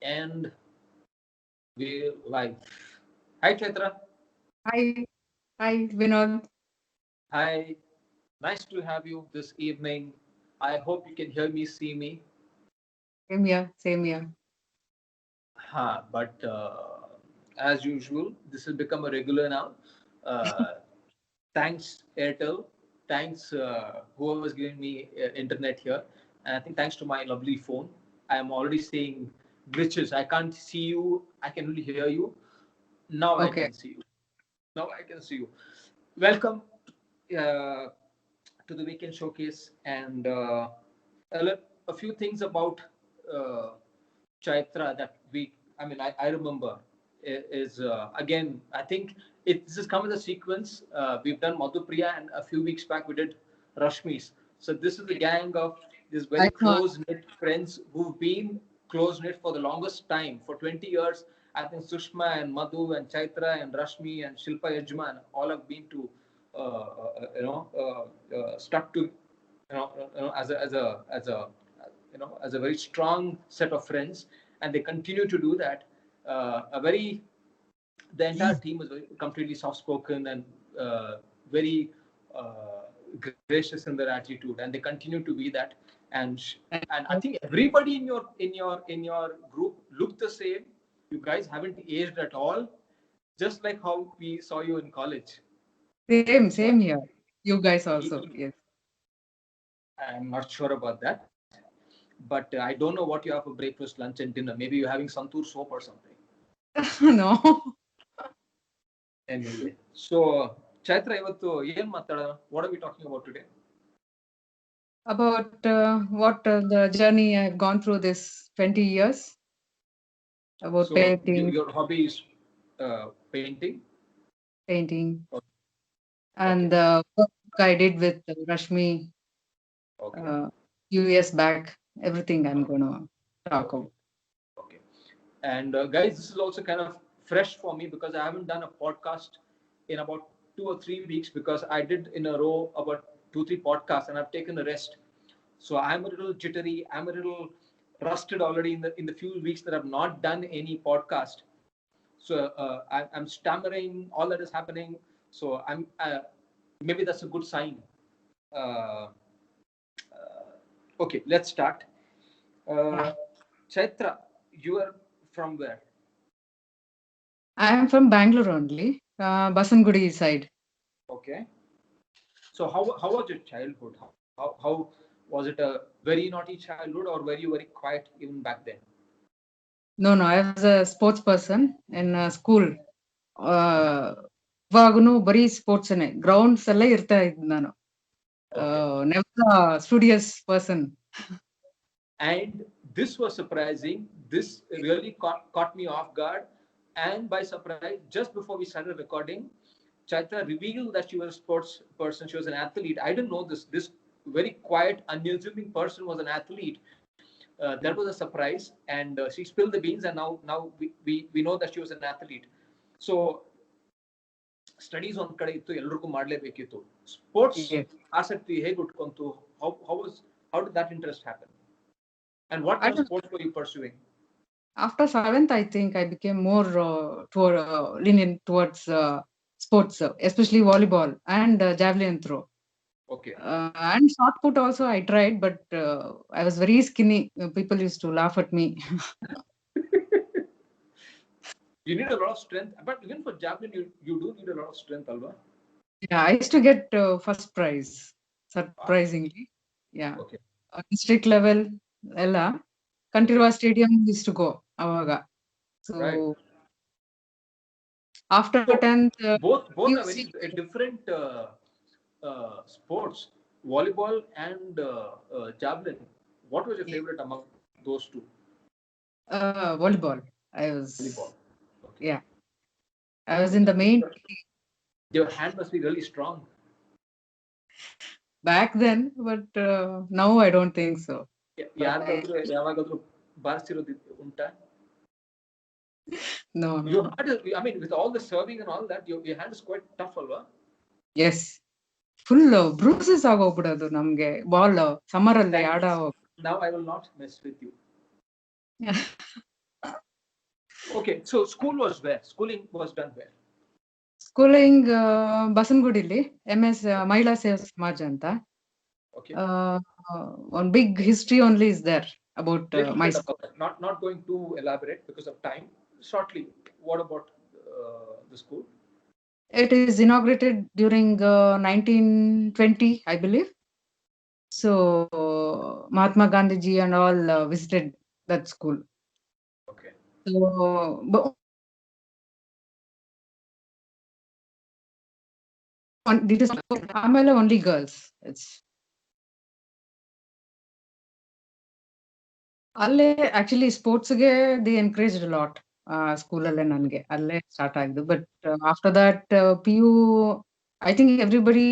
And we're live. Hi, Chaitra. Hi, hi, Vinod. Hi. Nice to have you this evening. I hope you can hear me, see me. Same here, same here. But as usual, this has become a regular now. Uh, Thanks, Airtel. Thanks, whoever's giving me internet here. And I think thanks to my lovely phone, I am already seeing glitches. I can't see you. I can only hear you. Now I Okay. can see you. Now I can see you. Welcome uh, to the weekend showcase, and a few things about uh, Chaitra that I remember is again. I think this has come as a sequence. We've done Madhupriya, and a few weeks back we did Rashmi's. So this is the gang of these very I know. close knit friends who've been close knit for the longest time, for 20 years. I think Sushma and Madhu and Chaitra and Rashmi and Shilpa Yajman all have been to stuck to as a very strong set of friends, and they continue to do that. A very The entire team was very, completely soft spoken and very gracious in their attitude, and they continue to be that. And I think everybody in your group looked the same. You guys haven't aged at all, just like how we saw you in college. So Same here. You guys also, yes. I'm not sure about that, but I don't know what you have for breakfast, lunch, and dinner. Maybe you're having santur soap or something. No, Anyway, so Chaitra, ಇವತ್ತು ಏನ್ ಮಾತಾಡೋಣ? What are we talking about today? about what the journey I've gone through this 20 years about So painting, your hobby is painting. painting, Okay, and the work I did with Rashmi okay, uh, few years back. Everything I'm gonna talk okay, about. okay. And guys, this is also kind of fresh for me because I haven't done a podcast in about 2 or 3 weeks, because I did in a row about 2 3 podcasts and I've taken a rest. So I'm a little jittery. I'm a little rusted already in the few weeks that I've not done any podcast. So I'm stammering. All that is happening. So maybe that's a good sign. Uh, okay, let's start. Yeah, Uh, Chaitra, you are from where? I'm from Bangalore only, Basangudi side. Okay. So how was your childhood? How was it a very naughty childhood, or were you very quiet even back then? No, no, I was a sports person in school. ಇವಾಗನು ಬರೀ ಸ್ಪೋರ್ಟ್ಸ್ನೇ grounds ಎಲ್ಲ ಇರ್ತಾ ಇದ್ ನಾನು Okay. Never studious person. And this was surprising. This really caught me off guard. And by surprise, just before we started recording, Chaitra revealed that she was a sports person. She was an athlete. I didn't know this. This very quiet, unassuming person was an athlete. That was a surprise. And she spilled the beans, and now we know that she was an athlete. So studies on ಕಡೆ ಇತ್ತು, ಎಲ್ರಿಗೂ ಮಾಡಲೇಬೇಕಿತ್ತು. Sports ಆಸಕ್ತಿ ಹೇಗೆ ಉಟ್ಕೊಂತು? How did that interest happen? And what kind of sports were you pursuing? After 7th, I think I became more toward lenient towards sports, especially volleyball and javelin throw. Okay. And shot put also I tried, but I was very skinny. People used to laugh at me. You need a lot of strength, but even for javelin, you do need a lot of strength, Alva. Yeah, I used to get first prize, Wow. surprisingly. Yeah. Okay. District level, ಎಲ್ಲ Kanteerava stadium used to go ಅವಾಗ. So Right. after So 10th, both are UC, very different sports, volleyball and javelin. What was your favorite among those two? volleyball. I Volleyball. was, Okay. yeah, I was So in the that means main that your hand must be really strong. back then, but now I don't think so. But ಯಾರಿಗಾದ್ರೂ ಯಾವಾಗಾದ್ರೂ ಬಾರಿಸಿರೋದು ಉಂಟಾ? no, Your no. hand is, I mean, with all the serving and all that, your hand is quite tough, Alva. Yes, full bruises ಆಗೋಗ್ಬಿಡೋದು ನಮ್ಗೆ ball summer ಅಲ್ಲಿ Thanks. ಆಡೋ. Now I will not mess with you. Okay, so school was where? Schooling was done where? Schooling Basangudili, MS Mahila Seva Samaj anta. Okay. One big history only is there about Little my bit school. about that. Not going to elaborate because of time. Shortly, what about the school? It is inaugurated during 1920, I believe. So Mahatma Gandhiji and all visited that school. Okay. So, but it is ಆಮೇಲೆ only girls. It's ಅಲ್ಲೇ actually ಸ್ಪೋರ್ಟ್ಸ್ಗೆ the encouraged lot ಸ್ಕೂಲಲ್ಲೇ ನನಗೆ ಅಲ್ಲೇ start ಆಗಿದ್ದು. But after that PU, I think everybody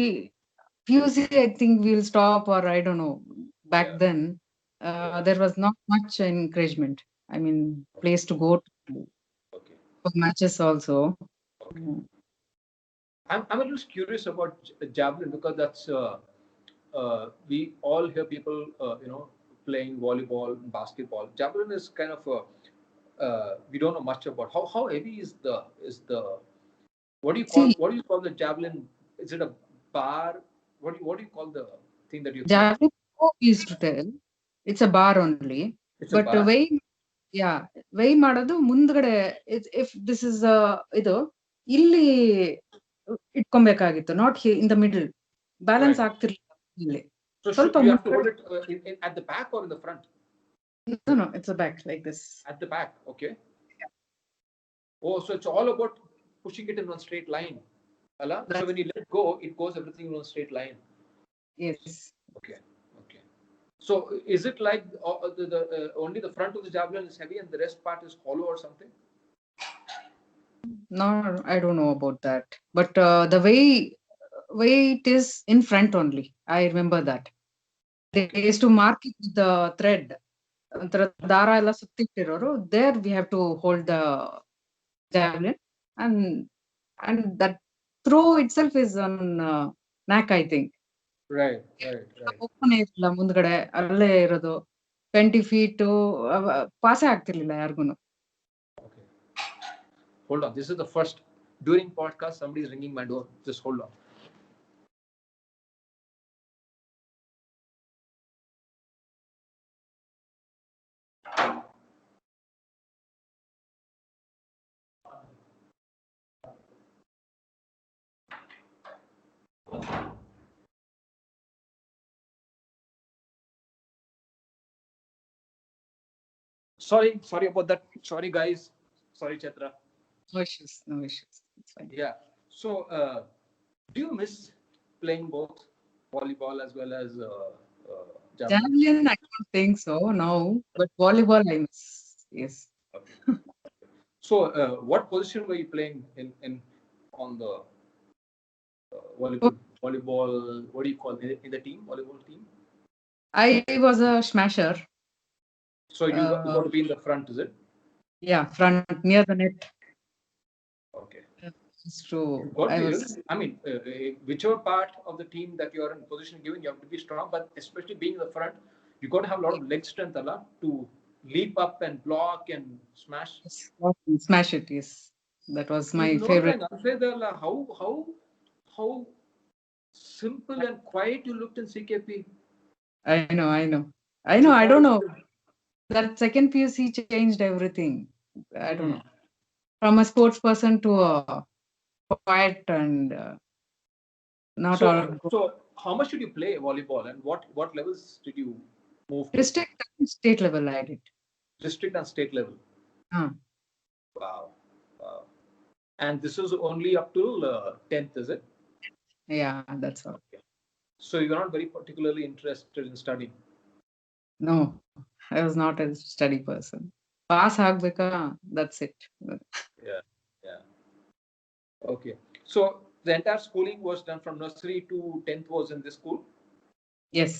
PUC, I think we'll stop, or I don't know. Back Yeah. then, Yeah. there was not much encouragement. I mean, place to go to Okay. for matches also. Okay. I'm a little curious about javelin because that's we all hear people playing volleyball, basketball. Javelin is kind of we don't know much about how heavy is the See, what do you call the javelin? Is it a bar? What do you call the thing that you throw? javelin throw we used to tell it's a bar only. It's a But bar. Why ಮಾಡೋದು ಮುಂದ್ಗಡೆ, if this is ಇದು ಇಲ್ಲಿ ಇಟ್ಕೊಬೇಕಾಗಿತ್ತು, not in the middle. Balance Right. ಆಗ್ತಿರ್ಲಿಲ್ಲ ಇಲ್ಲಿ. So ಸ್ವಲ್ಪ you have to ಮುಂದ್ಗಡೆ. hold it at the back or in the front? No, it's a back like this. At the back. Okay. Oh, so it's all about pushing it in one straight line. Allah? So when you let go, it goes everything in one straight line. Yes. Okay. Okay. So is it like the only the front of the javelin is heavy and the rest part is hollow or something? No, I don't know about that. But the way it is in front only, I remember that. They used to mark it with the thread. ಒಂಥರ ದಾರ ಎಲ್ಲ ಸುತ್ತಿಟ್ಟಿರೋರು. There we have to hold the javelin, and that throw itself is on neck, I think. Right. Open ಇರಲಿಲ್ಲ ಮುಂದ್ಗಡೆ, ಅಲ್ಲೇ ಇರೋದು. 20 feet ಪಾಸೇ ಆಗ್ತಿರ್ಲಿಲ್ಲ ಯಾರಿಗೂ. Okay. Hold on. This is the first during podcast somebody is ringing my door. Just hold on. Sorry about that. Sorry guys. Sorry Chaitra. No issues. It's fine. Yeah. So do you miss playing both volleyball as well as javelin? Javelin, I don't think so now, but volleyball I miss. Yes. Okay. So what position were you playing in on the volleyball? What do you call it in the team? Volleyball team? I was a smasher. So you got to be in the front, is it? Yeah, front near the net. Okay. It's true. I mean, whichever part of the team that you are in position given, you have to be strong. But especially being in the front, you got to have a lot of leg strength, Allah, to leap up and block and smash. Smash it. Yes, that was my You know, favorite. Allah, how simple and quiet you looked in CKP. I know. I don't know. That second PUC changed everything. I don't know. From a sports person to a quiet and not all. So how much did you play volleyball and what levels did you move to? District and state level I did. District and state level. Wow. And this is only up till 10th, is it? Yeah, that's all. Okay. So you're not very particularly interested in studying? No, I was not a study person. Pass agbeka, that's it. Yeah. Okay. So the entire schooling was done from nursery to 10th was in this school? Yes.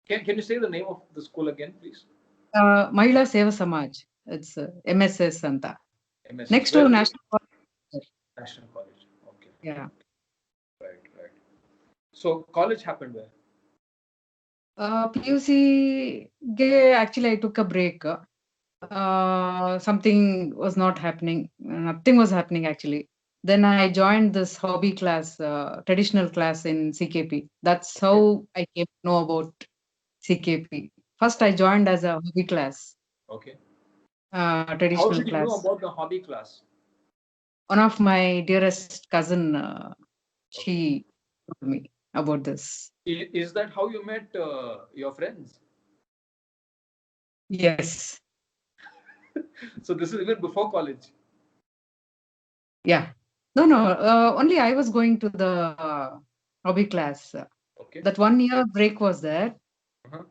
Can you say the name of the school again, please? Mahila Seva Samaj. It's MSS anta. MSS. Next to National College. National College. Okay. Yeah. Right. So college happened where? PUC ge actually I took a break. something was not happening. Nothing was happening actually. Then I joined this hobby class, traditional class in CKP. That's Okay. how I came to know about CKP. First, I joined as a hobby class, Okay. How traditional did you know class. about the hobby class? One of my dearest cousin, Okay. she told me about this. Is that how you met your friends? Yes, So this is even before college. yeah. No, no. Only I was going to the hobby class. Okay. That 1 year break was there. Uh-huh.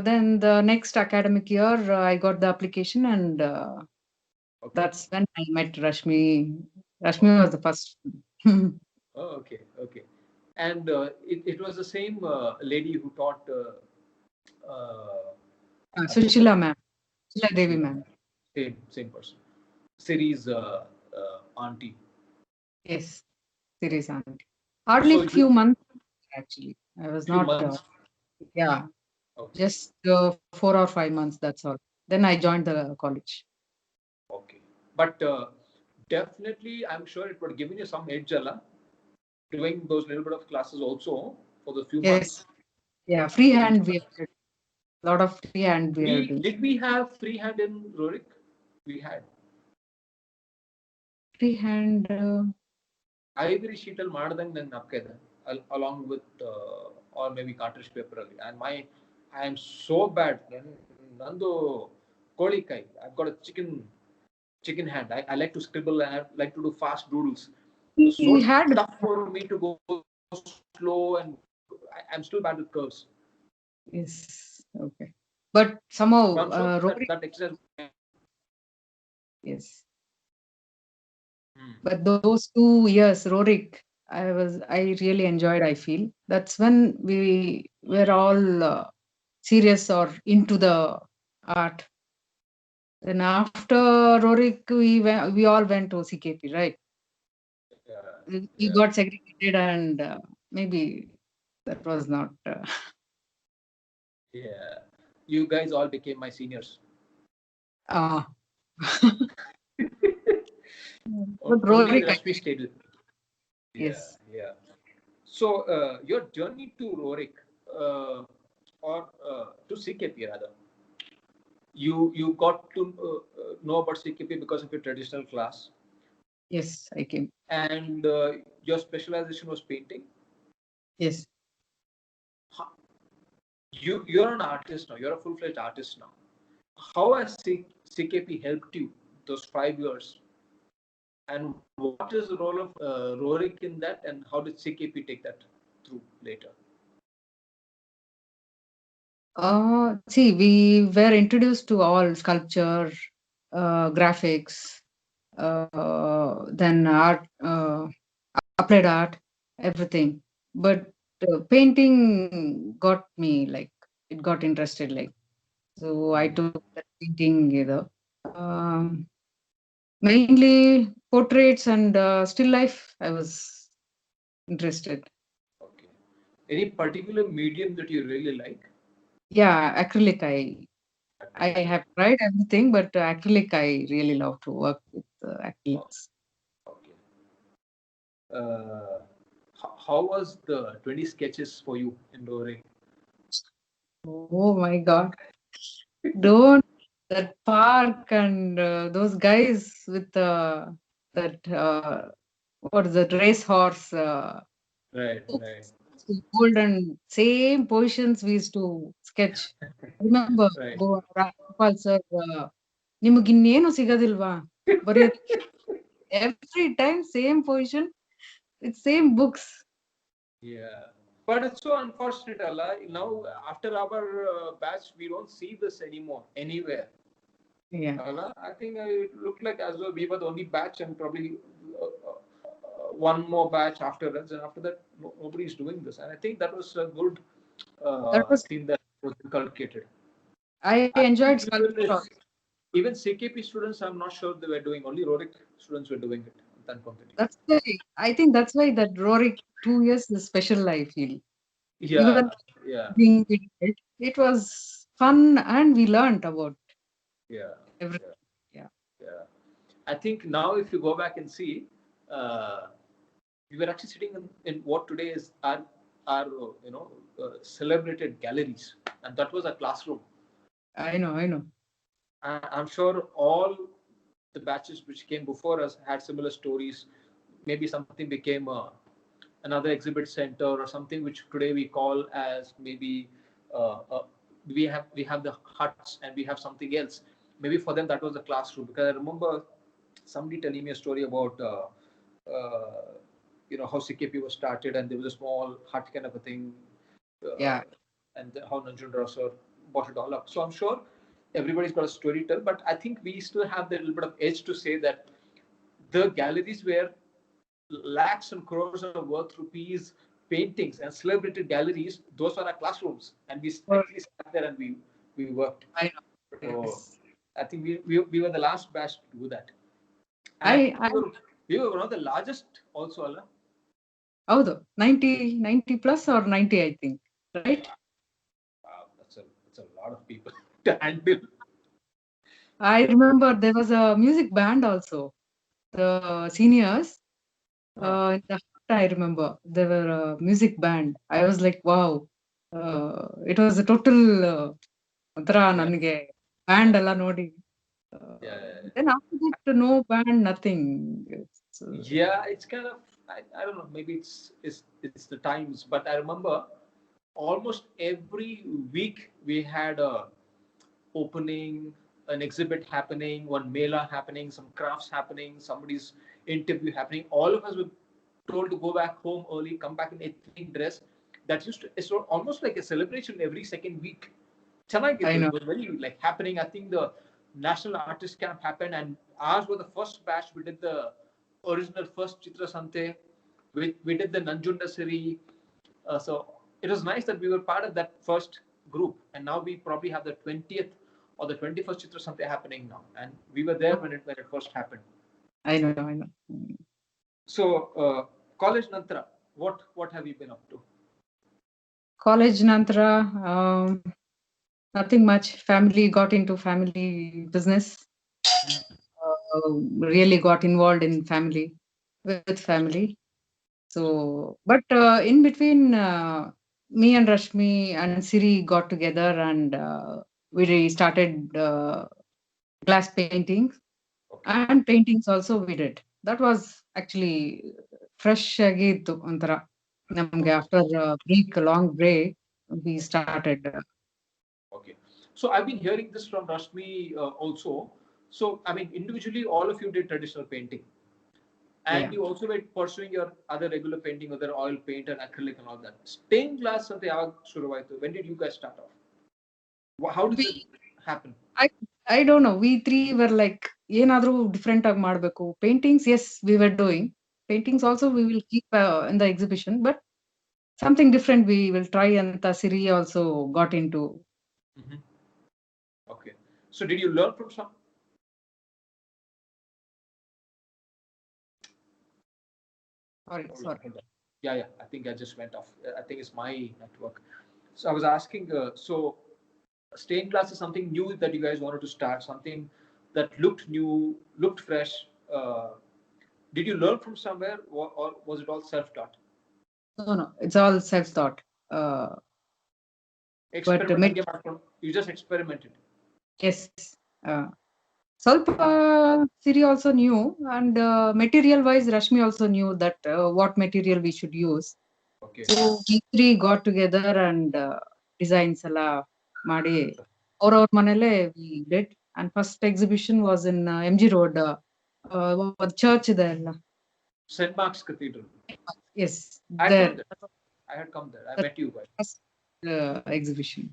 Then the next academic year, I got the application, and Okay. that's when I met Rashmi. Rashmi Okay. was the first. Oh, okay. Okay. And it was the same lady who taught at the Sushila college. ma'am, Sushila Devi Sushila. ma'am. Same person. Series auntie. Yes, Siri's aunt. Hardly So few you months actually. I was few not. months. Yeah, Okay. just 4 or 5 months. That's all. Then I joined the college. Okay. But definitely, I'm sure it would give you some edge, Allah, doing those little bit of classes also for the few Yes, months. yeah. Would be Freehand we are a lot of freehand we are we doing. did we have freehand in Rorik? We had. Freehand. Ivory sheet ಅಲ್ಲಿ ಮಾಡ್ದಂಗೆ ನಂಗೆ napke ಇದೆ along with or maybe cartridge paper ಅಲ್ಲಿ and my I am so bad ನಂದು ಕೋಳಿಕಾಯಿ I've got a chicken hand. I like to scribble and I like to do fast doodles. So so We had. tough for me to go slow and I'm still bad with curves. Yes, okay. So But I'm sure somehow, that Rory, exercise. yes. Hmm. But those 2 years, Rorik, I really enjoyed, I feel. That's when we were all serious or into the art. Then after Rorik, we all went to CKP, right? Yeah, We yeah, got segregated, and maybe that was not. yeah. You guys all became my seniors. Uh, but Only Rorik, Rashmi stayed with me. Yeah, yes. yeah. So your journey to Rorik uh, or to CKP rather, you got to know about CKP because of your traditional class, Yes, I came. and your specialization was painting. Yes. Ho- you're an artist now. You're a full fledged artist now. How has CKP helped you those 5 years? And what is the role of Rorik in that, and how did CKP take that through later? See, we were introduced to all sculpture, graphics, then art, applied art, everything. But painting got me like it got interested like so. I Hmm. took that painting either. Um, Mainly portraits and still life. I was interested. Okay. Any particular medium that you really like? Yeah, acrylic. I Acrylic. have tried everything, but acrylic I really love to work with Oh, acrylics. okay. Uh, how was the 20 sketches for you in Rorik? Oh my God. Don't that park and those guys with that what is that race horse Right, right, golden same positions we used to sketch. Remember, right. Gopal sir, ನಿಮಗಿನ್ನೇನು ಸಿಗೋದಿಲ್ವಾ ಬರೆಯೋದಕ್ಕೆ every time same position with same books. Yeah. But it's so unfortunate, Allah. Now, after our batch, we don't see this anymore anywhere. Yeah, Allah, I think it looked like as though we were the only batch and probably one more batch after us. And after that, nobody is doing this. And I think that was a good that was thing that was inculcated. I I think enjoyed even sculpture. if even CKP students, I'm not sure they were doing. Only Rorik students were doing it. That's why I think that's why that Rory 2 years is special. I feel even Yeah, yeah, being it was fun and we learned about. yeah. everything. Yeah. Yeah. I think now if you go back and see, we were actually sitting in what today is our celebrated galleries, and that was a classroom. I know. I'm sure all the batches which came before us had similar stories. Maybe something became another exhibit center or something which today we call as maybe uh, uh, we have the huts and we have something else. Maybe for them that was the classroom, because I remember somebody telling me a story about how CKP was started, and there was a small hut kind of a thing, Yeah. uh, and how Nanjun Rasor brought it all up. So I'm sure everybody's got a story to tell, but I think we still have the little bit of edge to say that the galleries where lakhs and crores of worth rupees paintings and celebrated galleries, those were our classrooms, and we Or actually sat there and we worked. I know. So Yes. I think we were the last batch to do that, and I we were one of the largest also, Allah. ಹೌದು 90 plus or 90, I think, right? Wow, that's a lot of people to handle. I remember there was a music band also. The seniors, Huh. in the I remember there were a music band. I was like, wow. It was a total ಒಂಥರ Yeah, ನನಗೆ band ಎಲ್ಲ ನೋಡಿ. yeah, yeah. Then after that, no band, nothing. It's, Yeah, it's kind of I don't know. Maybe it's the times, but I remember almost every week we had a opening, an exhibit happening, one mela happening, some crafts happening, somebody's interview happening. All of us were told to go back home early, come back in ethnic dress. That used to it's almost like a celebration every second week. I Chennai, know. it was very like happening. I think the National Artist Camp happened, and ours were the first batch. We did the original first Chitra Sante. We did the Nanjunda Siri. So it was nice that we were part of that first group, and now we probably have the 20th or the 21st Chitra Sante happening now, and we were there when it first happened. I know. So college Nantara, what have you been up to? College ನಂತರ nothing much. Family got into family business. Really got involved in family with family. So, but in between, me and Rashmi and Siri got together and we started glass paintings Okay. and paintings also we did. That was actually fresh ಆಗಿತ್ತು ಒಂಥರ ನಮ್ಗೆ Okay. after break, a long break, we Okay. started. Okay. So I've been hearing this from Rashmi also. So I mean, individually, all of you did traditional painting, and Yeah. you also were pursuing your other regular painting, other oil paint and acrylic and all that. Stained glass ಅಂತ ಯಾವಾಗ ಶುರುವಾಯಿತು? When did you guys start off? How did it We, happen? I don't know. We three were like, ಏನಾದ್ರೂ different ಆಗಿ ಮಾಡ್ಬೇಕು. Paintings, yes, we were doing. Paintings Okay. also we will keep in the exhibition, but something different we will try. And Siri also got into. Mm-hmm. Okay. So did you learn from some? Sorry. Hold on. Yeah, yeah. I think I just went off. I think it's my network. So I was asking. So stained glass is something new that you guys wanted to start. Something that looked new, looked fresh. Uh, did you learn from somewhere, or was it all self-taught? No, it's all self-taught. Uh, but Experiment. ಹಂಗೆ ಮಾಡ್ಕೊಂಡು- You just experimented. yes, ಸ್ವಲ್ಪ Siri also knew, and material-wise, Rashmi also knew that what material we should use. Okay. So we three got together and designs ಎಲ್ಲ ಮಾಡಿ ಅವ್ರವ್ರ ಮನೇಲೆ we did. And first exhibition was in MG Road, ಒಂದು church ಇದೆ ಅಲ್ಲ. St. Mark's Cathedral. Yes, I had there. come there. I had come there. I That met you guys. first exhibition.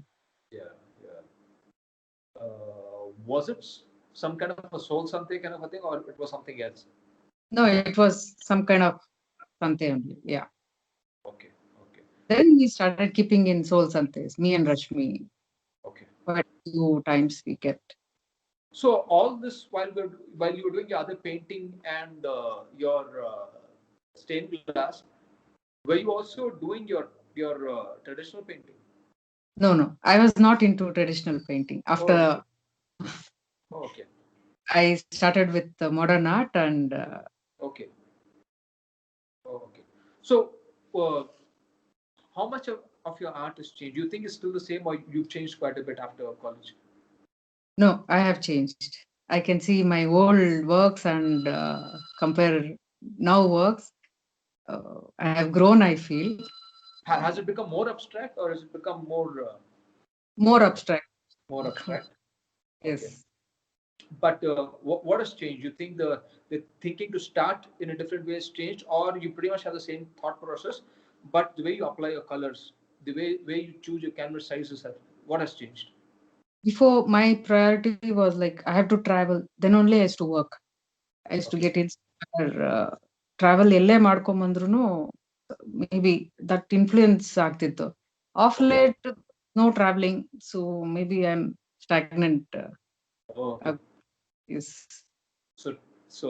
Yeah, yeah. Was it some kind of a soul something kind of a thing, or it was something else? No, it was some kind of Sante only. Yeah. Okay, okay, Then we started keeping in Soul Santes, me and Rashmi. okay. But few times we kept. So all this while you were doing your other painting and your stained glass, were you also doing your traditional painting? No, I was not into traditional painting. Oh, After oh, okay. I started with modern art and Okay. Oh, okay. So, uh, how much of your art has changed? Do you think it's still the same, or you've changed quite a bit after college? no, I have changed. I can see my old works and compare now works. I have grown, I feel. Has it become more abstract, or has it become More uh, abstract. more abstract? Okay. Yes. But what has changed? You think the thinking to start in a different way has changed, or you pretty much have the same thought process, but the way you apply your colors, the way you choose your canvas sizes, what has changed? Before, my priority was like I have to travel. Then only I used to work. I used to Okay. get inspired. Travel ಎಲ್ಲೇ ಮಾಡ್ಕೊಂಬಂದ್ರು maybe that influence ಆಗ್ತಿತ್ತು. Of Okay. late, no traveling, so maybe I'm stagnant. Oh, okay. Yes. So so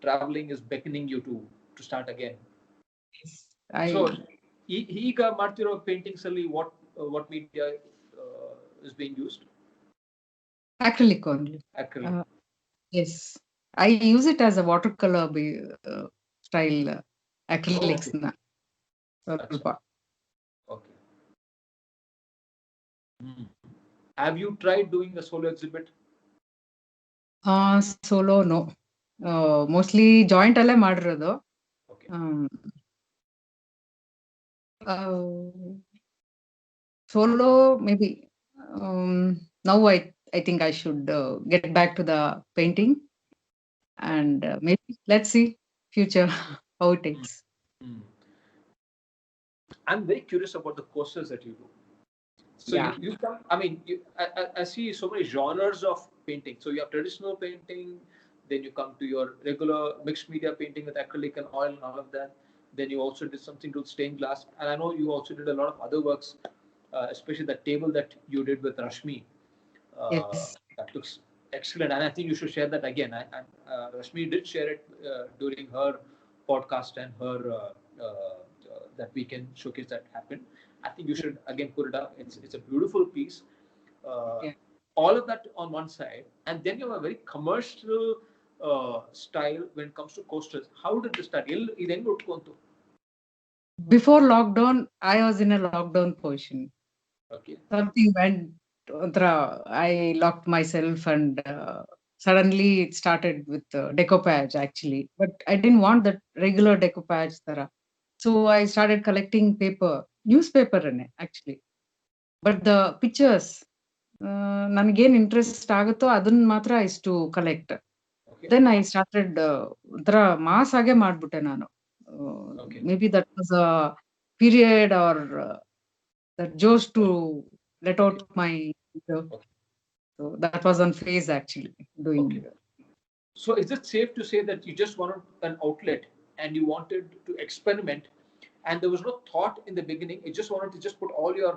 traveling is beckoning you to start again. Yes. So I ಈಗ ಮಾಡ್ತಿರೋ paintings ಅಲ್ಲಿ what media is being used? acrylic only. Acrylic. Uh, yes. I use it as a watercolor style Oh, acrylics okay. na Achha. ಸ್ವಲ್ಪ. Okay. Hmm. Have you tried doing a solo exhibit? Solo no. Mostly joint ಅಲ್ಲೇ ಮಾಡಿರೋದು. Okay. Solo maybe. Now I think I should get back to the painting and maybe let's see future how it Hmm. takes. Hmm. I'm very curious about the courses that you do. So Yeah. you come. I mean, I see so many genres of painting. So you have traditional painting, then you come to your regular mixed media painting with acrylic and oil and all of that. Then you also did something with stained glass, and I know you also did a lot of other works, especially that table that you did with Rashmi. Yes. That looks excellent, and I think you should share that again. Rashmi did share it during her podcast and her that weekend showcase that happened. I think you should again put it up. It's a beautiful piece. Uh, Yeah. all of that on one side, and then you have a very commercial style when it comes to coasters. How did this start? ಇದೆಂಗ್ ಹುಟ್ಕೊಂತು? Before lockdown, I was in a lockdown position. Okay. Something went. I locked myself and suddenly it started with decoupage actually. But I didn't want that regular decoupage. So I started collecting newspaper in it actually. But the pictures, ನನಗೇನು interest ಆಗುತ್ತೋ ಅದನ್ನ ಮಾತ್ರ ಇಷ್ಟು collect. Okay. Then I started ಒಂಥರ mass ಆಗೇ ಮಾಡ್ಬಿಟ್ಟೆ ನಾನು. Okay. May be that was a period or that ಜೋಶ್ to let Okay. Out my. Okay. So that was on phase actually doing. Okay. So is it safe to say that you just wanted an outlet and you wanted to experiment, and there was no thought in the beginning? You just wanted to just put all your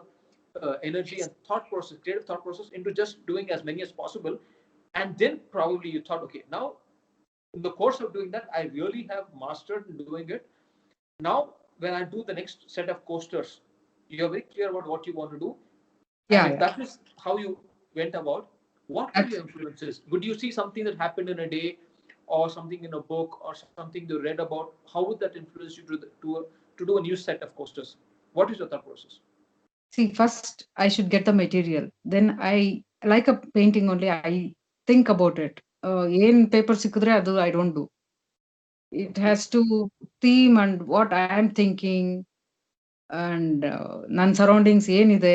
energy and thought process, creative thought process, into just doing as many as possible, and then probably you thought, okay, now in the course of doing that, I really have mastered in doing it. Now, when I do the next set of coasters, you're very clear about what you want to do, and Yeah, if yeah. that is how you went about, what were your Absolutely. influences? Would you see something that happened in a day, or something in a book, or something you read about? How would that influence you to do a new set of coasters? What is your thought process? See, first I should get the material. Then I like a painting only. I think about it. ಏನ್ paper ಸಿಕ್ಕಿದ್ರೆ ಅದು I don't do. It Okay. has to theme and what I am thinking and ನನ್ನ surroundings ಏನಿದೆ.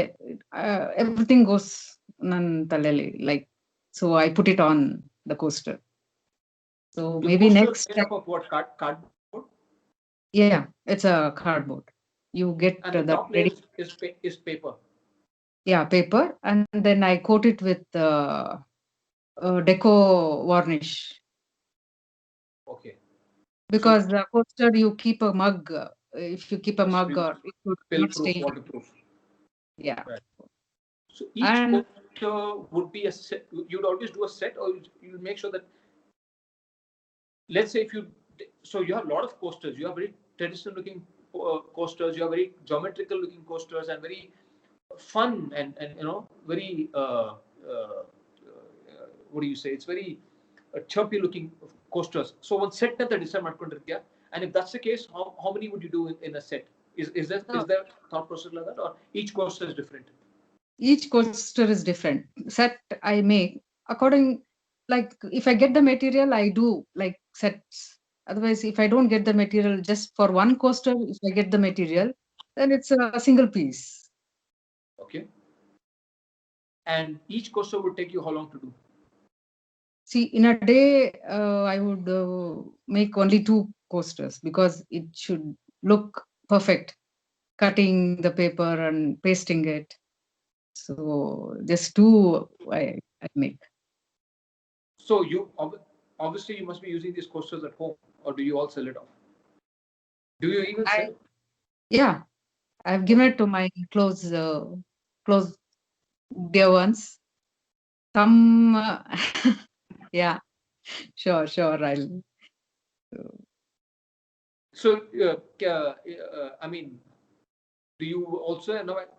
Everything goes ನನ್ನ ತಲೆಯಲ್ಲಿ like. So I put it on the coaster. So The maybe coaster is next made step. up of what? Cardboard, Yeah, it's a cardboard. You get and the that top layer ready. is paper. Yeah, paper, and then I coat it with deco varnish. Okay. So Because the coaster, you keep a mug. If you keep a it should mug, be or it would spill not proof, stain. waterproof. Yeah, Right. So each and coaster would be a set. You'd always do a set, or you'll make sure that, let's say if you, so you have a lot of coasters. You have very traditional looking coasters. You have very geometrical looking coasters, and very fun and very what do you say? It's very chirpy looking coasters. So one set that design ಮಾಡ್ಕೊಂಡಿರ್ತೀಯ? And if that's the case, how many would you do in a set? Is No, there thought process like that, or each coaster is different? each coaster is different. Set I make according, like if I get the material, I do like sets. Otherwise, if I don't get the material just for one coaster, if I get the material, then it's a single piece. Okay. And each coaster would take you how long to do? See, in a day, I would make only two coasters because it should look perfect. Cutting the paper and pasting it. So just two I make. So you obviously you must be using these coasters at home, or do you all sell it off? Do you even I sell? Yeah, I've given Okay. it to my close dear ones. Some, yeah, sure. So, I mean, do you also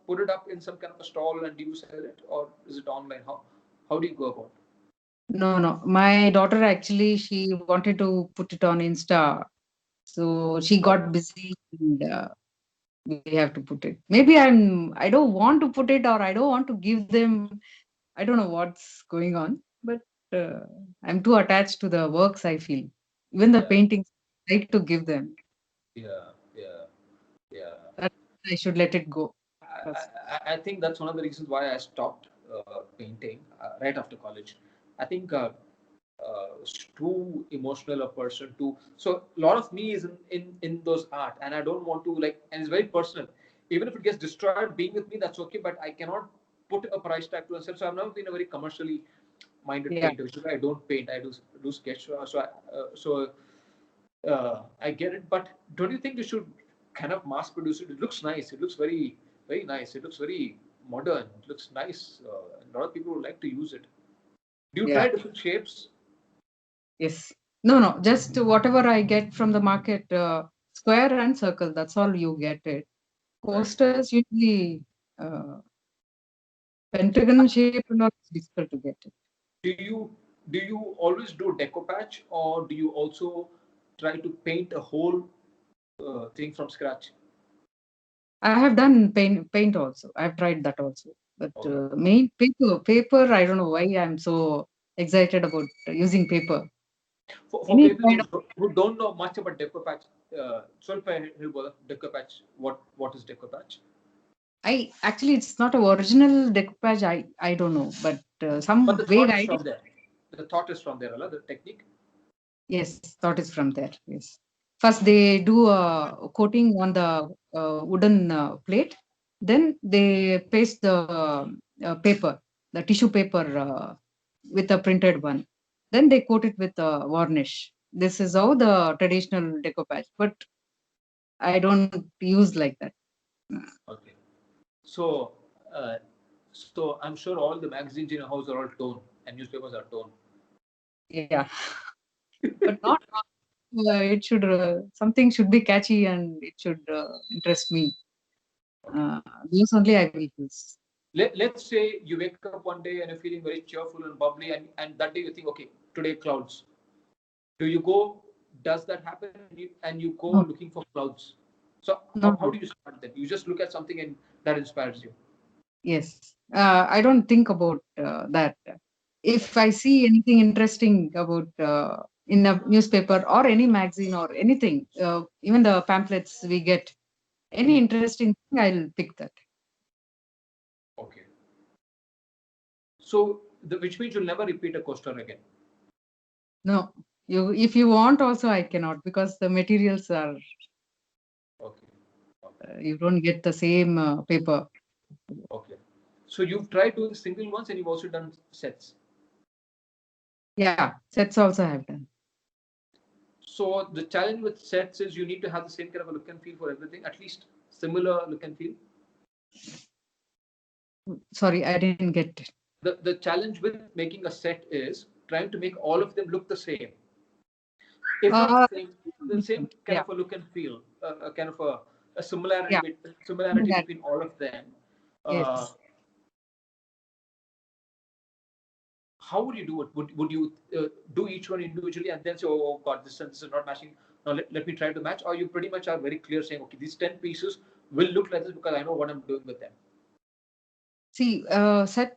put it up in some kind of a stall and do you sell it, or is it online? How do you go about? No. My daughter actually, she wanted to put it on Insta, so she Okay. got busy and we have to put it. Maybe I don't want to put it, or I don't want to give them. I don't know what's going on, but uh, I'm too attached to the works. I feel even the Yeah, paintings, I like to give them. yeah, yeah, yeah. That I should let it go I, first. I think that's one of the reasons why I stopped painting right after college. I think it's too emotional a person to. So a lot of me is in those art, and I don't want to like, and it's very personal. Even if it gets destroyed, being with me, that's okay. But I cannot put a price tag to myself. So I've never been a very commercially minded Yeah, painter, which is why I don't paint. I do sketch. I get it, but don't you think you should kind of mass produce it? It looks nice. It looks very nice. It looks very modern. It looks nice. A lot of people would like to use it. Do you yeah, try different shapes? yes. No. Just whatever I get from the market, square and circle. That's all you get it. Right. Posters usually uh, pentagon shape and all is difficult to get it. Do you always do decoupage, or do you also try to paint a whole thing from scratch? I have done paint also. I've tried that also. But Okay. main paper. I don't know why I'm so excited about using paper. For Any people kind of. who don't know much about decoupage, ಸ್ವಲ್ಪ ಹೇಳ್ಬೋದಾ decoupage? What is decoupage? I actually it's not a original decoupage. I don't know, but But some the vague thought is idea. from there. The thought is from there, Allah, the technique. Yes, thought is from there. Yes. First they do a coating on the wooden plate. Then they paste the paper, the tissue paper with a printed one. Then they coat it with varnish. This is how the traditional decoupage. But I don't use like that. Okay. So, uh, so I'm sure all the magazines in your house are all torn and newspapers are torn. Yeah, but not. It should something should be catchy and it should interest me. Okay. Those only I will use. Let's say you wake up one day and you're feeling very cheerful and bubbly, and that day you think, okay, today clouds. Do you go? Does that happen? And you go No, looking for clouds. So how no. do you start that? You just look at something and that inspires you. Yes, I don't think about that. If I see anything interesting about in a newspaper or any magazine or anything, even the pamphlets we get, any Hmm. interesting thing, I'll pick that. Okay. So which means you'll never repeat a coaster again. No, if you want, also I cannot because the materials are Okay. Okay. you don't get the same paper. Okay. So you've tried doing single ones and you've also done sets. Yeah, sets also I have done. So the challenge with sets is you need to have the same kind of a look and feel for everything, at least similar look and feel. Sorry, I didn't get it. The challenge with making a set is trying to make all of them look the same, if not Uh, the same kind yeah, of a look and feel, a kind of a similarity yeah, similarity that, between all of them. Uh, yes. how would you do it? Would you do each one individually and then say, oh God, this is not matching. Now let me try to match. Or you pretty much are very clear saying, okay, these 10 pieces will look like this because I know what I'm doing with them. See, set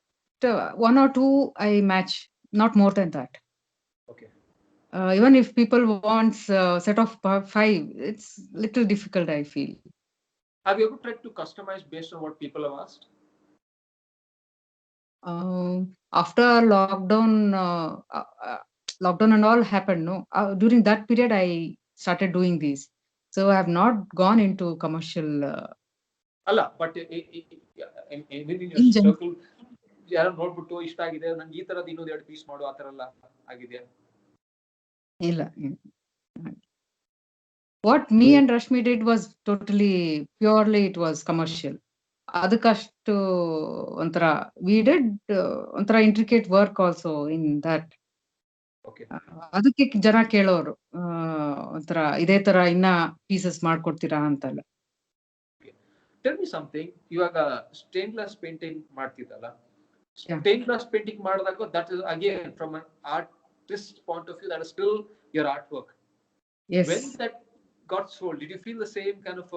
one or two I match, not more than that. Okay. Even if people wants set of five, it's little difficult, I feel. Have you ever tried to customize based on what people have asked? After lockdown and all happened, no. During that period, I started doing these. So I have not gone into commercial. Allah, but in your In general, circle, ಯಾರು ನೋಡ್ಬಿಟ್ಟು ಇಷ್ಟ ಆಗಿದೆ ನಂಗೆ ಈ ತರದ್ ಇನ್ನೊಂದು ಎರಡು piece ಮಾಡು ಆ ತರ ಎಲ್ಲ ಆಗಿದೆಯಾ? ಇಲ್ಲ. What me and Rashmi did was totally purely it was commercial. ಅದಕ್ಕಷ್ಟು ಒಂಥರ we did ಒಂಥರ intricate work also in that. Okay. ಅದಕ್ಕೆ ಜನ ಕೇಳೋರು ಒಂಥರ ಇದೇ ತರ ಇನ್ನ ಪೀಸಸ್ ಮಾಡ್ಕೊಡ್ತೀರಾ ಅಂತೆಲ್ಲ. Tell me something. ಇವಾಗ ಸ್ಟೇನ್ ಗ್ಲಾಸ್ ಪೇಂಟಿಂಗ್ ಮಾಡ್ತಿದ್ದಲ್ಲ, Yeah. ಸ್ಟೇನ್ ಗ್ಲಾಸ್ ಪೇಂಟಿಂಗ್ ಮಾಡಿದಾಗ that is again from an artist point of view that is still your artwork. Yes. When that got sold, did you feel the same kind of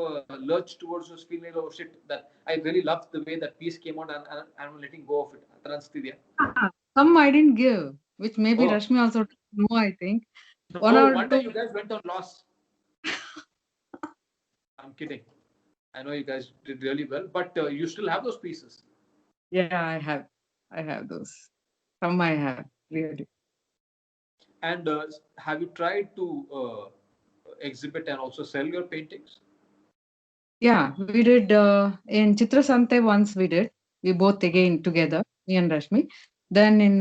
lurch towards this feeling, oh shit, that I really loved the way that piece came out and I'm letting go of it? ಆತರ ಅನ್ಸ್ತಿದ್ಯಾ? Some I didn't give, which maybe Oh. Rashmi also didn't know, I think. No wonder you guys went on loss. I'm kidding. I know you guys did really well, but you still have those pieces. Yeah, I have those. Some I have, really. And have you tried to exhibit and also sell your paintings? Yeah, we did in Chitra Sante once we did. We both again together, me and Rashmi. Then in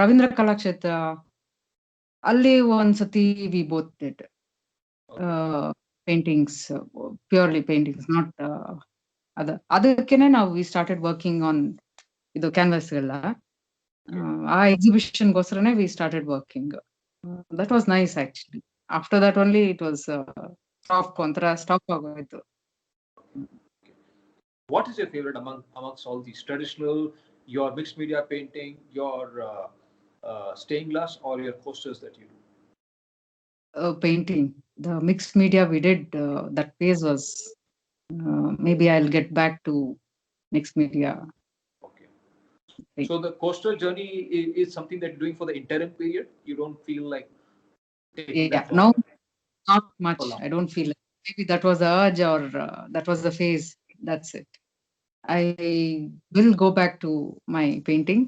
Ravindra Kalakshetra, ಅಲ್ಲಿ ಒಂದ್ಸತಿ we both did. Paintings, purely paintings, not ಅದಕ್ಕೇನೆ ನಾವು we started working on ಇದು canvas ಎಲ್ಲ. ಆ ಎಕ್ಸಿಬಿಷನ್ಗೋಸ್ಕರನೇ we started working. That was nice actually. After that only it was stop ಆಗೋಯ್ತು. What is your favorite amongst all these traditional, your mixed media painting, your stained glass, or your coasters that you do? Painting, the mixed media we did, that phase was maybe I'll get back to mixed media. Okay. So the coastal journey is something that you're doing for the interim period. You don't feel like taking that No, forward? not much. I don't feel like. Maybe that was the urge or that was the phase. That's it. I will go back to my painting.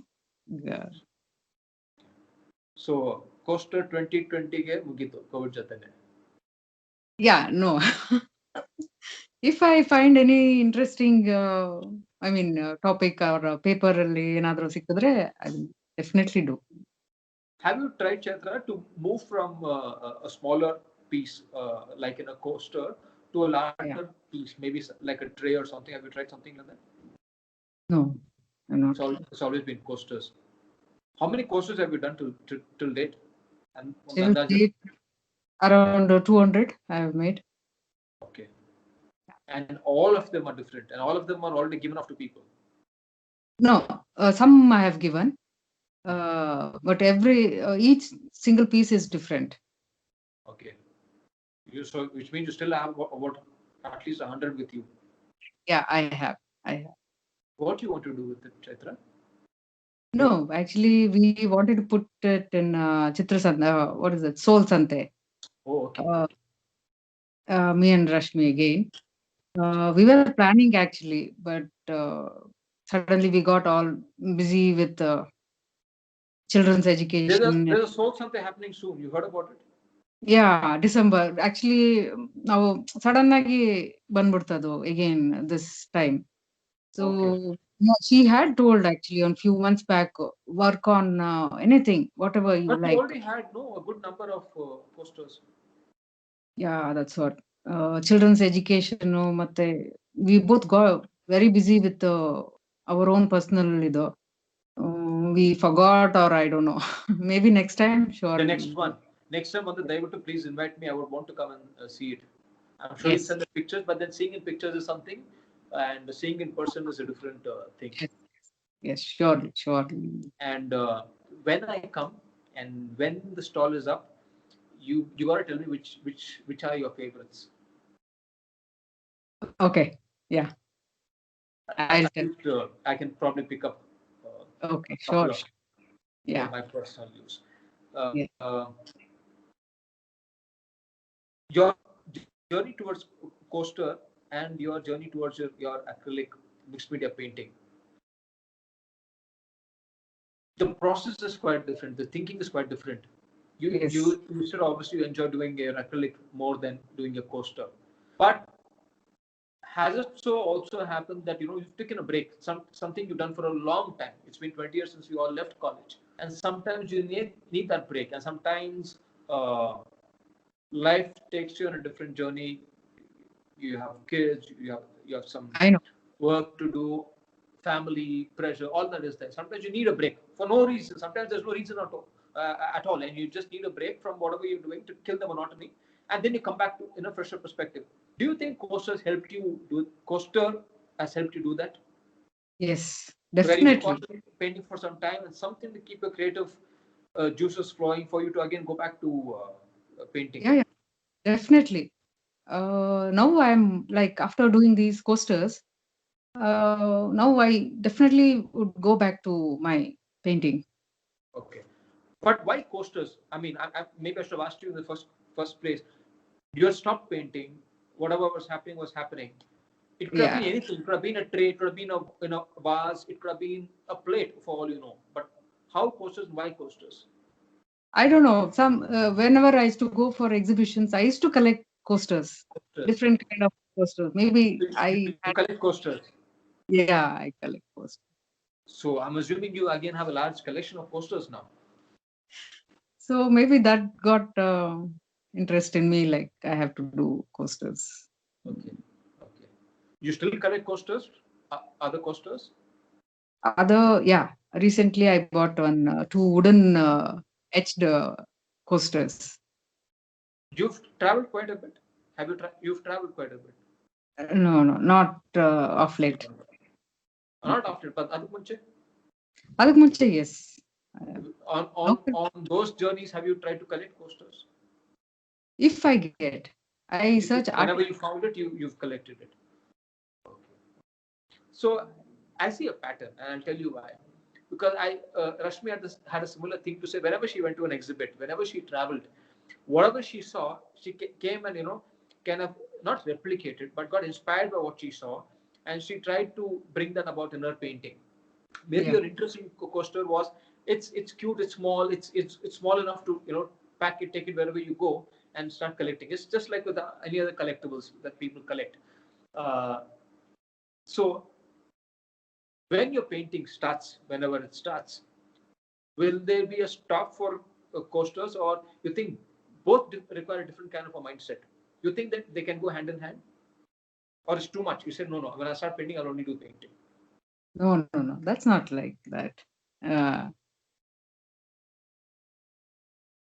So coaster 2020 ಗೆ ಮುಗಿತು Covid ಜೊತೆನೆ. Yeah, no. If I find any interesting topic or paper ಅಲ್ಲಿ ಏನಾದರೂ ಸಿಕ್ಕಿದ್ರೆ I will definitely do. Have you tried, Chaitra, to move from a smaller piece like in a coaster to a larger piece, maybe like a tray or something? Have you tried something like that? No, I'm not. It's always been coasters. How many coasters have you done till date? And Till date, around 200 I have made. Okay. And all of them are different, and all of them are already given off to people. No, some I have given, but each single piece is different. Okay. Which means you still have what at least 100 with you. Yeah, I have. What do you want to do with it, Chaitra? No, actually, we wanted to put it in Chitra Sante. What is it? Soul Sante. Oh, okay. Me and Rashmi again. We were planning actually, but suddenly we got all busy with children's education. There's a Soul Sante happening soon. You heard about it? Yeah, December. Actually, ನಾವು sudden ಆಗಿ ಬಂದ್ಬಿಡ್ತದು again this time. So she had told actually on few months back, work on anything, whatever you but like. You already had a good number of posters. Yeah, that's what. Children's education, ಮತ್ತೆ we both got very busy with our own personal ido. We forgot, or I don't know. Maybe next time, sure. The next time on the Daivutu, please invite me. I would want to come and see it. I'm sure you send the pictures, but then seeing in pictures is something, and seeing in person is a different thing. Yes. Yes, surely, surely. And when I come and when the stall is up, you got to tell me which are your favorites. Okay. Yeah, I'll At tell. least I can probably pick up Okay, a couple sure, of sure. for Yeah, my personal use. Uh, yeah. your journey towards coaster and your journey towards your acrylic mixed media painting, the process is quite different. The thinking is quite different. Yes, You should obviously enjoy doing your acrylic more than doing a coaster. But has it so also happened that you've taken a break, something you've done for a long time? It's been 20 years since we all left college, and sometimes you need that break, and sometimes uh, life takes you on a different journey. You have kids, you have some I know. work to do, family pressure, all that is there. Sometimes you need a break for no reason. Sometimes there's no reason at all, and you just need a break from whatever you're doing to kill the monotony, and then you come back to in a fresher perspective. Do you think coaster has helped you do that? Yes, Where you definitely. concentrate painting for some time and something to keep your creative juices flowing for you to again go back to painting. Yeah, yeah, definitely. Now I'm like after doing these coasters, now I definitely would go back to my painting. Okay. But why coasters? I mean, maybe I should have asked you in the first place. You had stopped painting. Whatever was happening was happening. It could have been Yeah, anything. It could have been a tray. It could have been a vase. It could have been a plate, for all you know. But how coasters? Why coasters? I don't know. Some whenever I used to go for exhibitions, I used to collect coasters, Coasters. different kind of coasters. Maybe I You had, collect coasters. yeah, I collect coasters. So I'm assuming you again have a large collection of coasters now. So maybe that got interest in me. Like I have to do coasters. Okay. Okay. You still collect coasters? Other coasters? Other, yeah. Recently, I bought one two wooden etched coasters. You've traveled quite a bit. You've traveled quite a bit. No, no, not of late. Not after, but Adumunche, Adak munche, yes. Uh, on now, on on those journeys, have you tried to collect coasters? if I get, I search Whenever artists. you found it, you've collected it. So I see a pattern, and I'll tell you why. Because Rashmi had a similar thing to say. Whenever she went to an exhibit, whenever she traveled, whatever she saw, she came and kind of not replicated, but got inspired by what she saw, and she tried to bring that about in her painting. Maybe Yeah, your interest in coaster was it's cute, it's small, it's small enough to pack it, take it wherever you go, and start collecting. It's just like with any other collectibles that people collect. Uh, so when your painting starts, whenever it starts, will there be a stop for coasters, or you think both require a different kind of a mindset? You think that they can go hand in hand, or it's too much? You said no, no. When I start painting, I'll only do painting. no, no, no. That's not like that. Uh,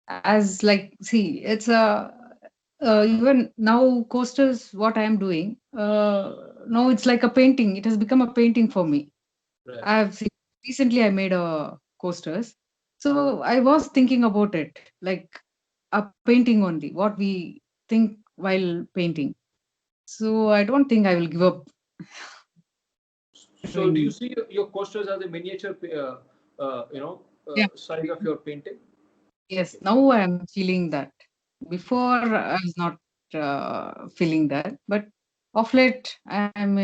as like, see, it's a even now coasters. What I am doing, now it's like a painting. It has become a painting for me. Right. I've seen recently I made a coasters. So I was thinking about it, like a painting only, what we think while painting. So I don't think I will give up So, do you doing. see your coasters as a miniature, Yeah. size of your painting? Yes. Okay. Now I am feeling that. Before I was not feeling that, but of late I am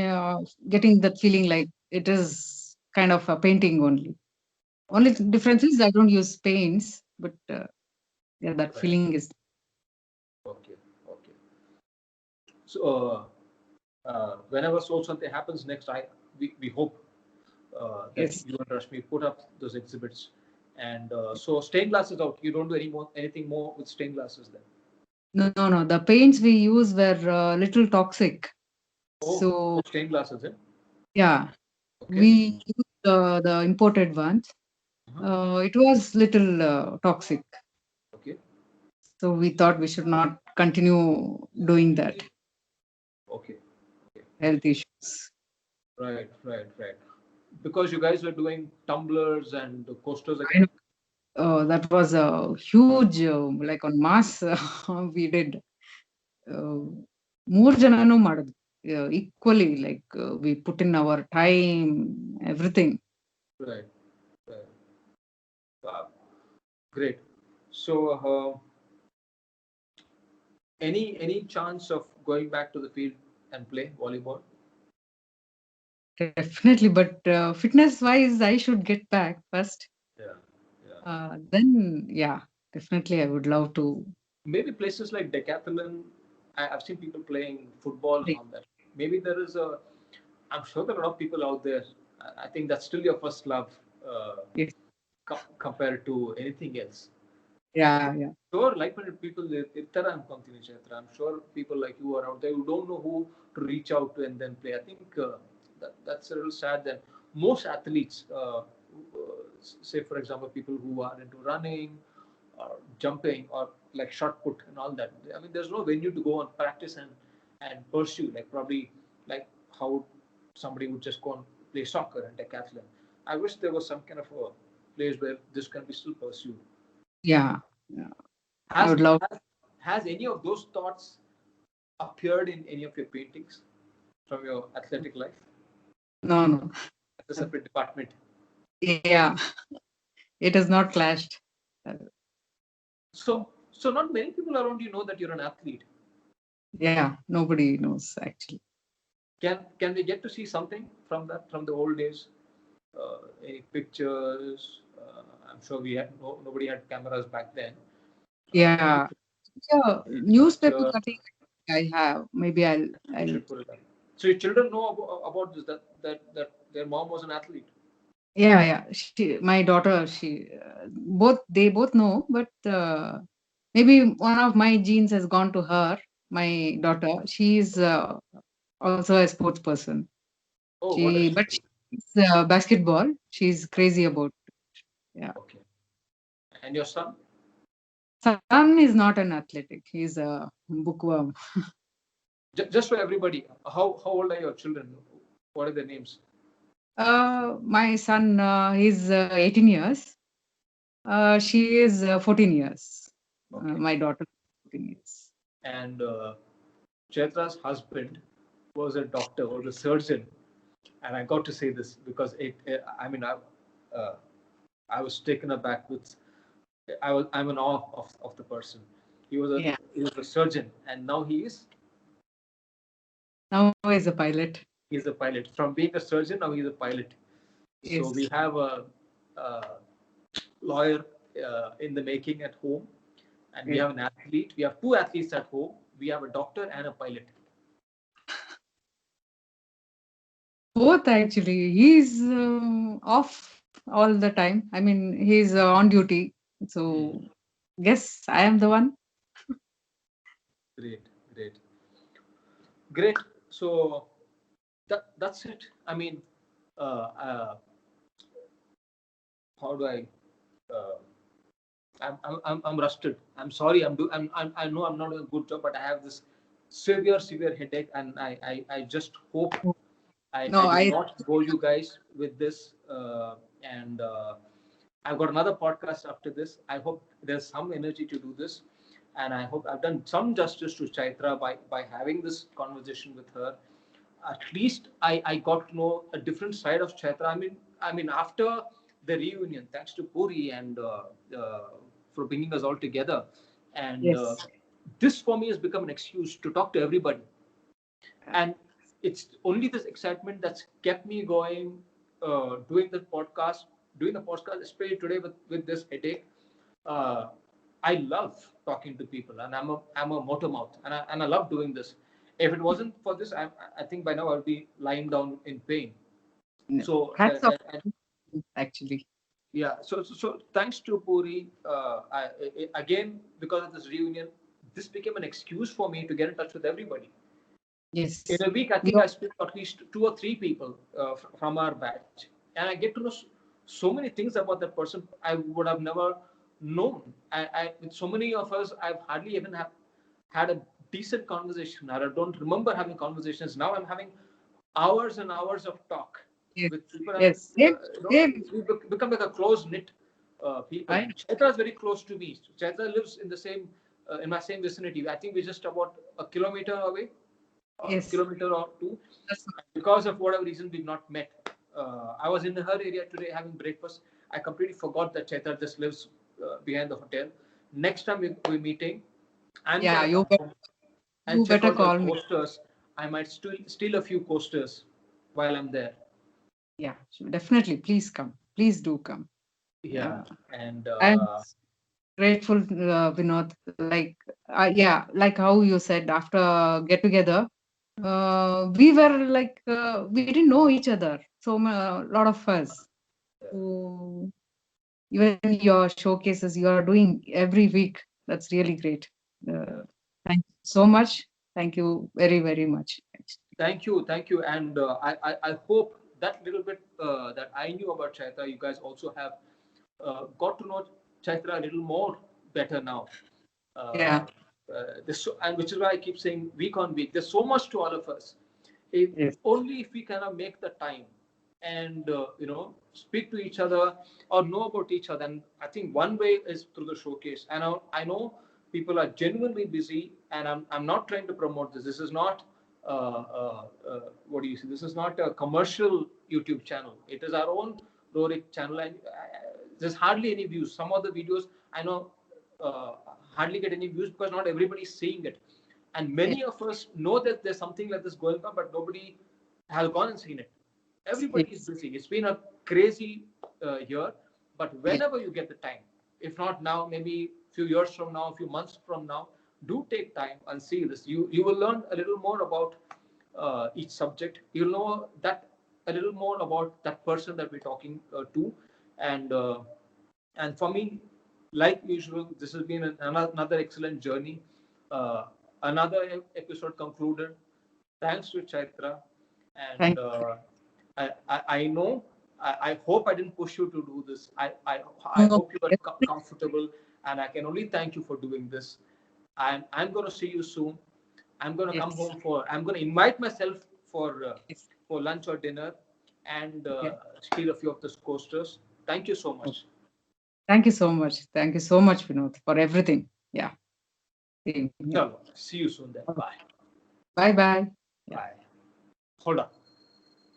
getting that feeling like it is kind of a painting only. Only Okay. difference is I don't use paints, but yeah, that Right. feeling is. Okay. Okay. So, whenever Soul something happens next, we hope that Yes. you and Rashmi put up those exhibits. And so, stained glass is out. You don't do anything more with stained glasses then. No, no, no. The paints we use were little toxic. Oh, So stained glasses, eh? yeah, Okay. we used the imported ones. Uh-huh. It was little toxic. Okay. So we thought we should not continue doing that. Okay. Okay. Health issues. Right. Right. Right. because you guys were doing tumblers and coasters I again. know. That was a huge, like on mass, we did. Uh, ಮೂರ್ ಜನನು ಮಾಡಿದ್ವಿ equally, like we put in our time, everything. Right. Right. Wow. Great. So, any chance of going back to the field and play volleyball? Definitely, but fitness wise, I should get back first. Yeah. Yeah. Then, yeah, definitely, I would love to. Maybe places like Decathlon. I've seen people playing football and all that. Maybe there is a. I'm sure there are a lot of people out there. I think that's still your first love, Yes. compared to anything else. Yeah, yeah, Sure, like-minded people ಇರ್ತಾರೆ ಅನ್ಕೊಂತೀನಿ Chaitra. I'm sure people like you are out there who don't know who to reach out to and then play. I think that's a little sad that most athletes, say for example, people who are into running or jumping or like shot put and all that. I mean, there's no venue to go and practice and pursue, like probably like how somebody would just go and play soccer and decathlon. I wish there was some kind of a place where this can be still pursued. yeah, yeah. I Has, would love. has any of those thoughts appeared in any of your paintings from your athletic life? No, no. As a separate department. Yeah, it has not clashed. Uh, So not many people around you know that you're an athlete. Yeah, nobody knows actually. Can we get to see something from that from the old days? Any pictures? I'm sure we had nobody had cameras back then. Any Yeah, yeah. Newspaper picture? cutting I have. Maybe You I'll. should put it up. So your children know about this that their mom was an athlete. Yeah, yeah. My daughter, they both know, but maybe one of my genes has gone to her. My daughter, she's also a sports person. Oh, what does she But do? she's basketball. She's crazy about. Yeah, Okay. And your son? son is not an athletic. He's a bookworm. Just for everybody, how old are your children? What are their names? My son, he's 18 years. She is 14 years. Okay. My daughter, 14 years. And Chaitra's husband was a doctor, was a surgeon, and I got to say this because I mean, uh, I was taken aback with. I'm in awe of the person. Yeah. He was a surgeon, and now Now he's a pilot. he's a pilot. From being a surgeon, now he's a pilot. So we Yes. have a lawyer in the making at home, and we Yeah. have an athlete. We have two athletes at home. We have a doctor and a pilot. Both actually. He's off all the time. I mean, he's on duty. So, guess I am the one. Great, great, great. So that's it. I mean, how do I? Uh, I'm rusted. I'm sorry. I know I'm not doing a good job, but I have this severe headache, and I just hope I No, do I. not bore you guys with this. And I've got another podcast after this. I hope there's some energy to do this, and I hope I've done some justice to Chaitra by having this conversation with her. At least I got to know a different side of Chaitra. I mean after the reunion, thanks to Puri and for bringing us all together, and Yes. this for me has become an excuse to talk to everybody, and it's only this excitement that's kept me going, doing the podcast, especially today with this headache. uh, I love talking to people, and I'm a motor mouth, and I love doing this. If it wasn't for this, I think by now I'll be lying down in pain. No. So Hats off, actually. yeah, so thanks to Puri, again, because of this reunion, this became an excuse for me to get in touch with everybody. In Yes. a week, I We think I speak to at least two or three people from our batch, and I get to know so many things about that person I would have never known. With so many of us, I've hardly even had a decent conversation, or I don't remember having conversations. Now I'm having hours and hours of talk. Yes. with people, and Yes. Same. Same. we become like a close knit people. I. And Chaitra is very close to me. Chaitra lives in the same in my same vicinity. I think we're just about a kilometer away, a Yes. kilometer or two. That's Because of whatever reason, we've not met. I was in her area today having breakfast. I completely forgot that Chaitra just lives behind the hotel. Next time we're meeting, I'm yeah. gonna You come bet, home and you check better out your call me. coasters. I might steal a few coasters while I'm there. Yeah. Definitely. Please come. Please do come. Yeah, Yeah. and I'm grateful, Vinod. Like, yeah, like how you said after get together, we were like we didn't know each other. So a lot of us. So even your showcases you are doing every week. That's really great. yeah. Thank you so much. Thank you very, very much. Thank you, and I hope that little bit that I knew about Chaitra, you guys also have got to know Chaitra a little more better now. Yeah. Uh, and which is why I keep saying week on week. There's so much to all of us. If Yes. only if we kind of make the time and speak to each other or know about each other. And I think one way is through the showcase. And I know people are genuinely busy, and I'm not trying to promote this. This is not what do you say? This is not a commercial YouTube channel. It is our own Rorik channel, and there's hardly any views. Some of the videos I know uh, hardly get any views because not everybody is seeing it, and Yes. many of us know that there's something like this going on, but nobody has gone and seen it. Everybody is Yes. busy. It's been a crazy year, but Yes. whenever you get the time, if not now, maybe a few years from now, a few months from now, do take time and see this. You will learn a little more about each subject. You'll know that a little more about that person that we're talking to, and uh, and for me, like usual, this has been another excellent journey. Uh, another episode concluded. Thanks to Chaitra, and Thank I know. I hope I didn't push you to do this. I you. hope you are comfortable, and I can only thank you for doing this. I'm going to see you soon. I'm going to come Yes. home for. I'm going to invite myself Yes. for lunch or dinner, and Yeah. steal a few of those coasters. Thank you so Okay. much. Thank you so much. Thank you so much, Vinod, for everything. Yeah. Same here. Chalo, see you soon then. Bye. Bye bye. Yeah. Bye. Hold on.